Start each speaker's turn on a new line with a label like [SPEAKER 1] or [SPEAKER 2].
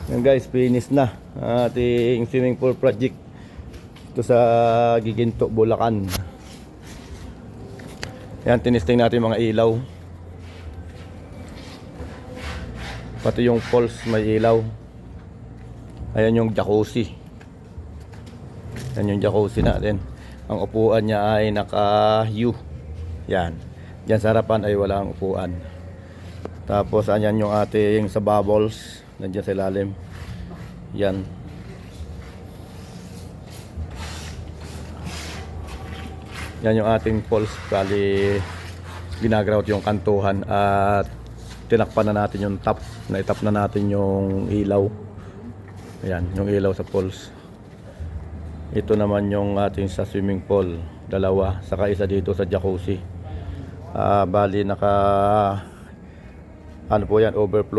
[SPEAKER 1] Yan guys, finish na ating swimming pool project ito sa Giginto, Bulacan. Yan, tinisting natin mga ilaw, pati yung falls may ilaw. Ayan yung jacuzzi. Yan yung jacuzzi natin. Ang upuan niya ay naka-U. Yan. Diyan sa harapan ay walang upuan. Tapos ayan yung ating sa bubbles. Nandiyan sa ilalim. Yan. Yan yung ating falls. Bali ginagrout yung kantuhan at tinakpan na natin yung top. Naitap na natin yung ilaw. Ayan, yung ilaw sa falls. Ito naman yung ating sa swimming pool, dalawa, saka isa dito sa jacuzzi. Bali naka ano po yan, overflow.